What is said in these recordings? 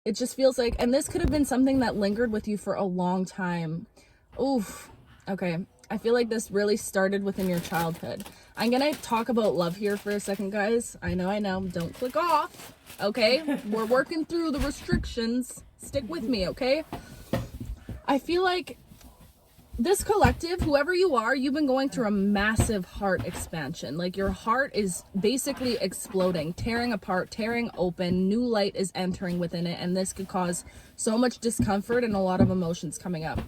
It just feels like, and this could have been something that lingered with you for a long time. Oof. Okay. I feel like this really started within your childhood. I'm gonna talk about love here for a second, guys. I know. Don't click off. Okay? We're working through the restrictions. Stick with me, okay? I feel like this collective, whoever you are, you've been going through a massive heart expansion. Like, your heart is basically exploding, tearing apart, tearing open. New light is entering within it, and this could cause so much discomfort and a lot of emotions coming up.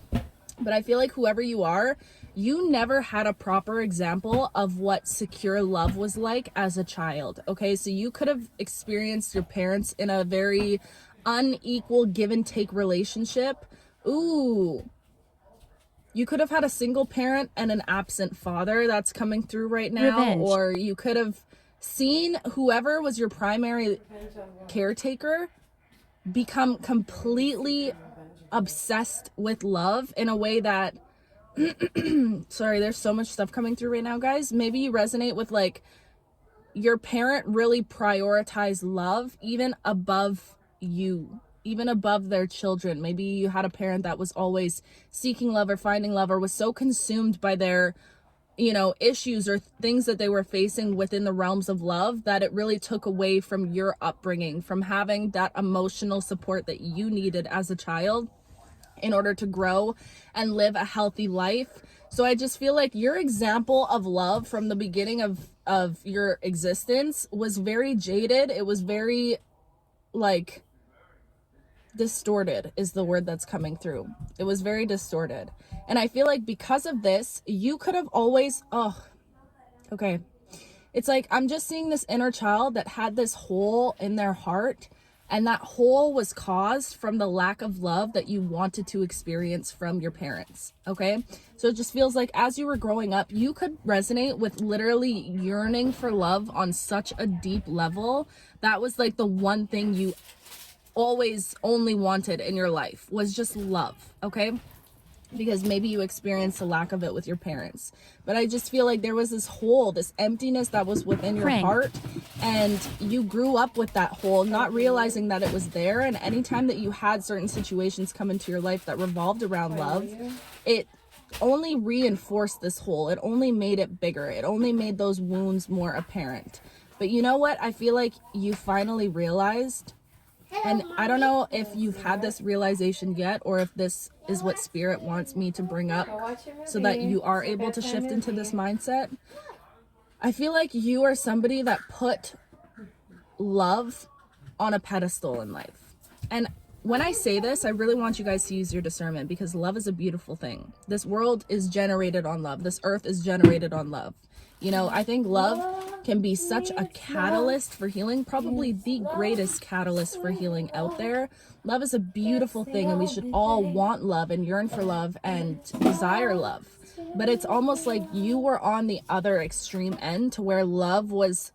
But I feel like whoever you are, you never had a proper example of what secure love was like as a child. Okay, so you could have experienced your parents in a very unequal give and take relationship. Ooh. You could have had a single parent and an absent father that's coming through right now. Revenge. Or you could have seen whoever was your primary caretaker become completely obsessed with love in a way that sorry, there's so much stuff coming through right now, guys. Maybe you resonate with, like, your parent really prioritized love even above you, even above their children. Maybe you had a parent that was always seeking love or finding love, or was so consumed by their, you know, issues or things that they were facing within the realms of love that it really took away from your upbringing, from having that emotional support that you needed as a child in order to grow and live a healthy life. So I just feel like your example of love from the beginning of your existence was very jaded. It was very, like, distorted is the word that's coming through. It was very distorted. And I feel like because of this, you could have always, okay. It's like, I'm just seeing this inner child that had this hole in their heart, and that hole was caused from the lack of love that you wanted to experience from your parents, okay? So it just feels like as you were growing up, you could resonate with literally yearning for love on such a deep level. That was like the one thing you always only wanted in your life, was just love, okay? Because maybe you experienced a lack of it with your parents. But I just feel like there was this hole, this emptiness that was within your heart, and you grew up with that hole, not realizing that it was there. And anytime that you had certain situations come into your life that revolved around love, it only reinforced this hole. It only made it bigger. It only made those wounds more apparent. But you know what? I feel like you finally realized, and I don't know if you've had this realization yet, or if this is what Spirit wants me to bring up so that you are able to shift into this mindset. I feel like you are somebody that put love on a pedestal in life. And when I say this, I really want you guys to use your discernment, because love is a beautiful thing. This world is generated on love. This earth is generated on love. You know, I think love can be such a catalyst for healing, probably the greatest catalyst for healing out there. Love is a beautiful thing, and we should all want love and yearn for love and desire love. But it's almost like you were on the other extreme end, to where love was,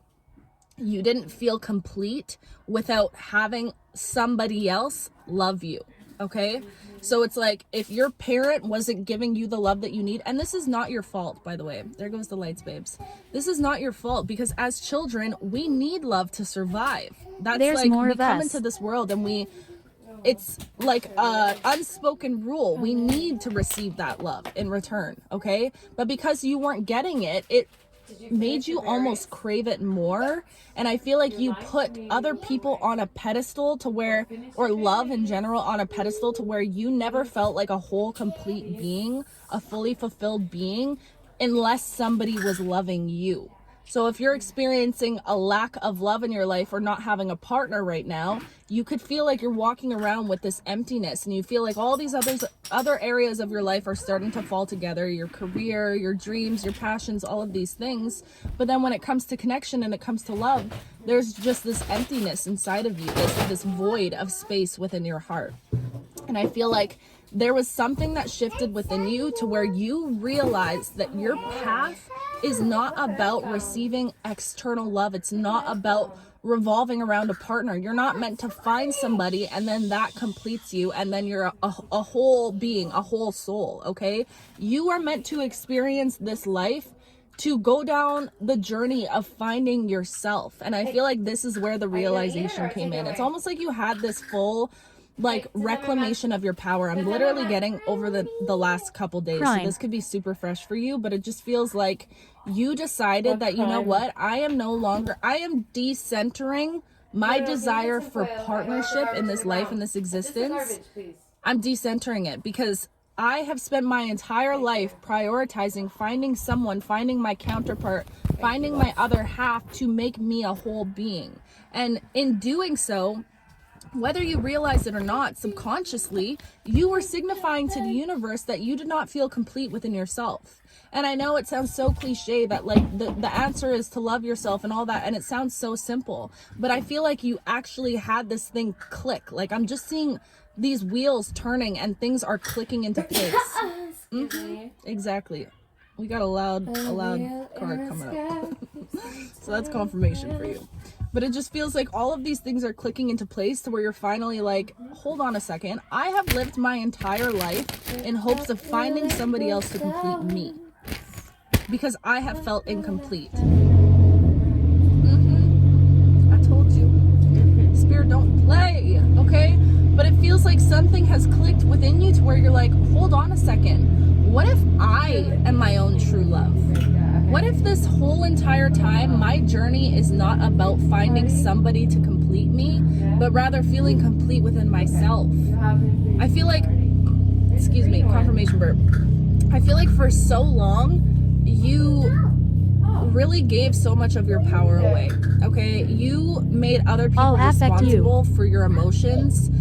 you didn't feel complete without having somebody else love you, okay? So it's like, if your parent wasn't giving you the love that you need, and this is not your fault, by the way. There goes the lights, babes. This is not your fault, because as children, we need love to survive. That's There's like, more we of come us. into this world and it's like a unspoken rule. We need to receive that love in return, okay? But because you weren't getting it, it made you almost crave it more. And I feel like you put other people on a pedestal to where, or love in general on a pedestal, to where you never felt like a whole, complete being, a fully fulfilled being, unless somebody was loving you. So if you're experiencing a lack of love in your life, or not having a partner right now, you could feel like you're walking around with this emptiness, and you feel like all these other areas of your life are starting to fall together, your career, your dreams, your passions, all of these things. But then when it comes to connection and it comes to love, there's just this emptiness inside of you, this void of space within your heart. And I feel like there was something that shifted within you, to where you realized that your path is not about receiving external love. It's not about revolving around a partner. You're not meant to find somebody and then that completes you, and then you're a whole being, a whole soul, okay? You are meant to experience this life to go down the journey of finding yourself. And I feel like this is where the realization came in. It's almost like you had this full like reclamation of your power. I'm literally getting over the last couple days. So this could be super fresh for you, but it just feels like you decided that, you know what, I am decentering my desire for partnership in this life, in this existence. I'm decentering it because I have spent my entire life prioritizing finding someone, finding my counterpart, finding my other half to make me a whole being. And in doing so, whether you realize it or not, subconsciously, you were signifying to the universe that you did not feel complete within yourself. And I know it sounds so cliche that like the answer is to love yourself and all that, and it sounds so simple, but I feel like you actually had this thing click. Like I'm just seeing these wheels turning and things are clicking into place. Exactly. We got a loud card coming up. So that's confirmation for you. But it just feels like all of these things are clicking into place to where you're finally like, hold on a second. I have lived my entire life in hopes of finding somebody else to complete me. Because I have felt incomplete. I told you. Spirit don't play, okay? But it feels like something has clicked within you to where you're like, hold on a second. What if I am my own true love? What if this whole entire time my journey is not about finding somebody to complete me, but rather feeling complete within myself? I feel like, excuse me, confirmation burp. I feel like for so long, you really gave so much of your power away, okay? You made other people responsible for your emotions.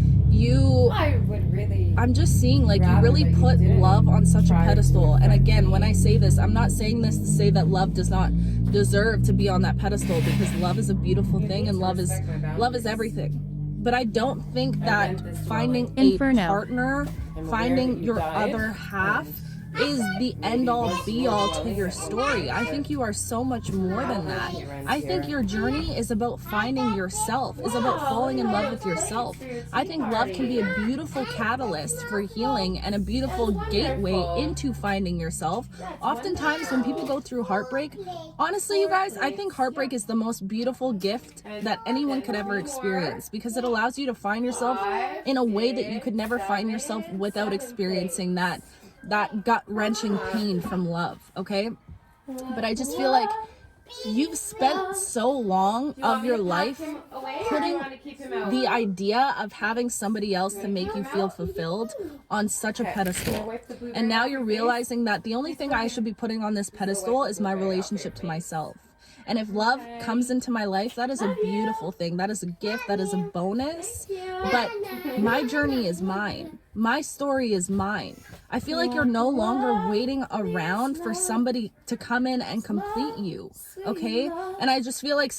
I'm just seeing like you really put love on such a pedestal. And again, when I say this, I'm not saying this to say that love does not deserve to be on that pedestal, because love is a beautiful thing and love is everything. But I don't think that finding a partner, finding your other half is the end all be all to your story. I think you are so much more than that. I think your journey is about finding yourself, is about falling in love with yourself. I think love can be a beautiful catalyst for healing and a beautiful gateway into finding yourself. Oftentimes when people go through heartbreak, honestly, you guys, I think heartbreak is the most beautiful gift that anyone could ever experience, because it allows you to find yourself in a way that you could never find yourself without experiencing that gut-wrenching pain from love, okay? But I just feel like you've spent so long of your life putting the idea of having somebody else to make you feel fulfilled on such a pedestal. And now you're realizing that the only thing I should be putting on this pedestal is my relationship to myself. And if love comes into my life, that is a beautiful thing. That is a gift. That is a bonus. But my journey is mine. My story is mine. I feel like you're no longer waiting around for somebody to come in and complete you, okay? And I just feel like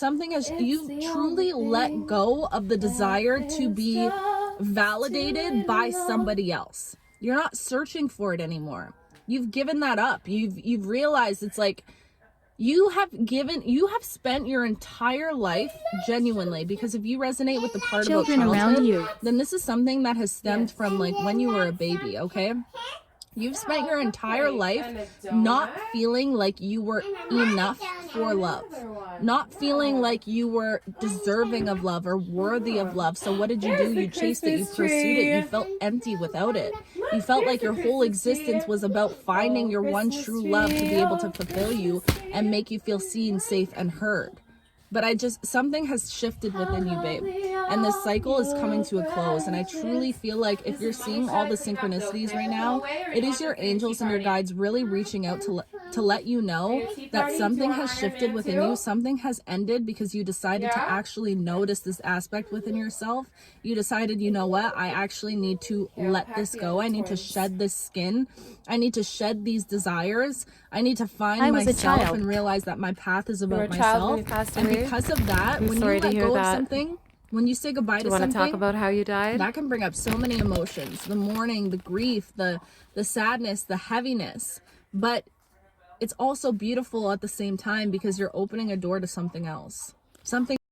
you've truly let go of the desire to be validated by somebody else. You're not searching for it anymore. You've given that up. You've realized it's like, you have spent your entire life genuinely, because if you resonate with the part about childhood, then this is something that has stemmed from like when you were a baby, okay? You've spent your entire life not feeling like you were enough for love, not feeling like you were deserving of love or worthy of love. So what did you do? You chased it, you pursued it, you felt empty without it. You felt like your whole existence was about finding your one true love to be able to fulfill you and make you feel seen, safe, and heard. But something has shifted within you, babe. And this cycle is coming to a close. And I truly feel like if you're seeing all the synchronicities right now, it is your angels and your guides really reaching out to let you know that something has shifted within you. Something has ended because you decided to actually notice this aspect within yourself. You decided, you know what? I actually need to let this go. I need to shed this skin. I need to shed these desires. I need to find myself and realize that my path is about myself. And because of that, when you let go of something, when you say goodbye to something, want to talk about how you died? That can bring up so many emotions: the mourning, the grief, the sadness, the heaviness. But it's also beautiful at the same time because you're opening a door to something else. Something